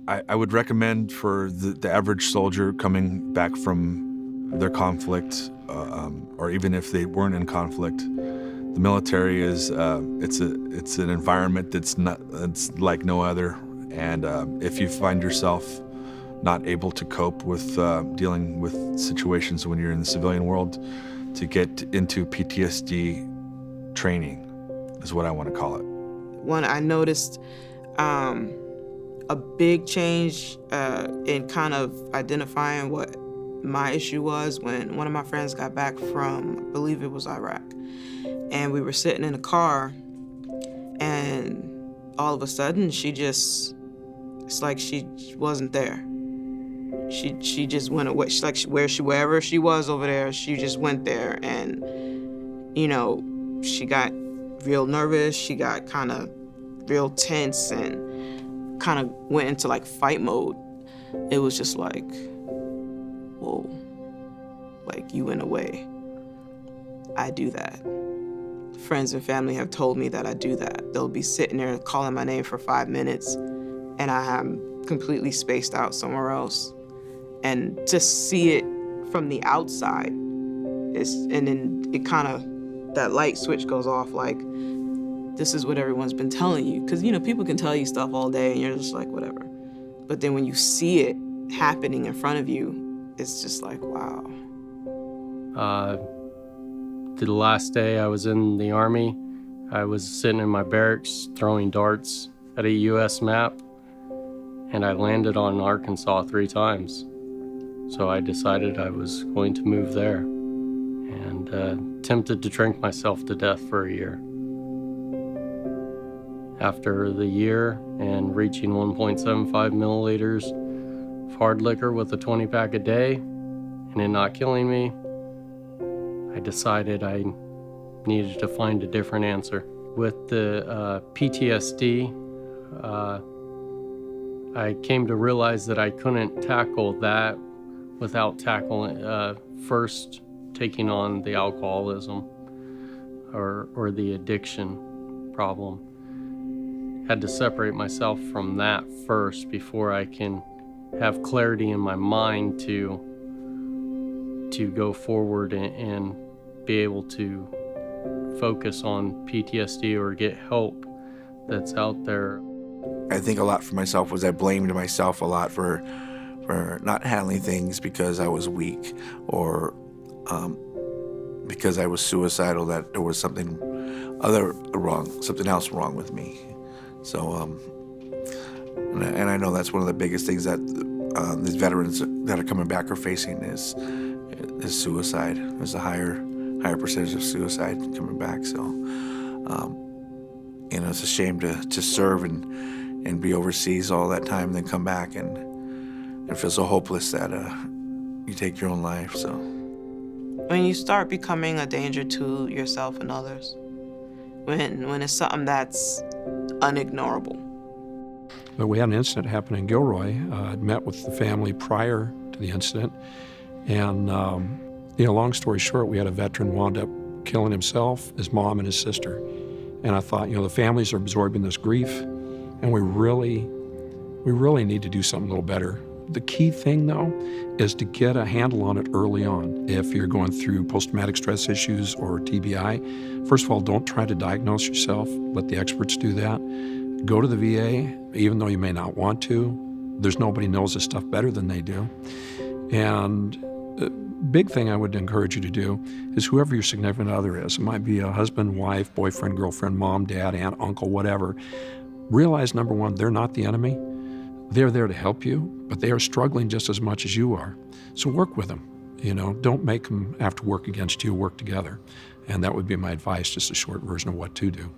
I would recommend for the average soldier coming back from their conflict, or even if they weren't in conflict, the military is it's an environment that's like no other. And if you find yourself not able to cope with dealing with situations when you're in the civilian world, to get into PTSD training is what I want to call it. When I noticed a big change in kind of identifying what my issue was when one of my friends got back from, I believe it was Iraq, and we were sitting in a car, and all of a sudden it's like she wasn't there. She just went away. She's like wherever she was over there, she just went there, and she got real nervous. She got kind of real tense and kind of went into like fight mode. It was just like, whoa, like you went away. I do that. Friends and family have told me that I do that. They'll be sitting there calling my name for 5 minutes and I am completely spaced out somewhere else. And to see it from the outside, and then it kind of, that light switch goes off like, this is what everyone's been telling you. Because, people can tell you stuff all day and you're just like, whatever. But then when you see it happening in front of you, it's just like, wow. The last day I was in the Army, I was sitting in my barracks throwing darts at a U.S. map, and I landed on Arkansas 3 times. So I decided I was going to move there, and attempted to drink myself to death for a year. After the year and reaching 1.75 milliliters of hard liquor with a 20-pack a day, and it not killing me, I decided I needed to find a different answer. With the PTSD, I came to realize that I couldn't tackle that without tackling, first taking on the alcoholism or the addiction problem. Had to separate myself from that first before I can have clarity in my mind to go forward and be able to focus on PTSD or get help that's out there. I think a lot for myself was I blamed myself a lot for not handling things because I was weak or because I was suicidal, that there was something else wrong with me. So, and I know that's one of the biggest things that these veterans that are coming back are facing is suicide. There's a higher percentage of suicide coming back. So, it's a shame to serve and be overseas all that time, and then come back and feel so hopeless that you take your own life. So, when you start becoming a danger to yourself and others, when it's something that's unignorable. But we had an incident happen in Gilroy. I'd met with the family prior to the incident, and long story short, we had a veteran wound up killing himself, his mom, and his sister. And I thought, the families are absorbing this grief, and we really need to do something a little better. The key thing, though, is to get a handle on it early on. If you're going through post-traumatic stress issues or TBI, first of all, don't try to diagnose yourself. Let the experts do that. Go to the VA, even though you may not want to. There's nobody knows this stuff better than they do. And the big thing I would encourage you to do is whoever your significant other is, it might be a husband, wife, boyfriend, girlfriend, mom, dad, aunt, uncle, whatever. Realize, number one, they're not the enemy. They're there to help you, but they are struggling just as much as you are. So work with them. Don't make them have to work against you, work together. And that would be my advice, just a short version of what to do.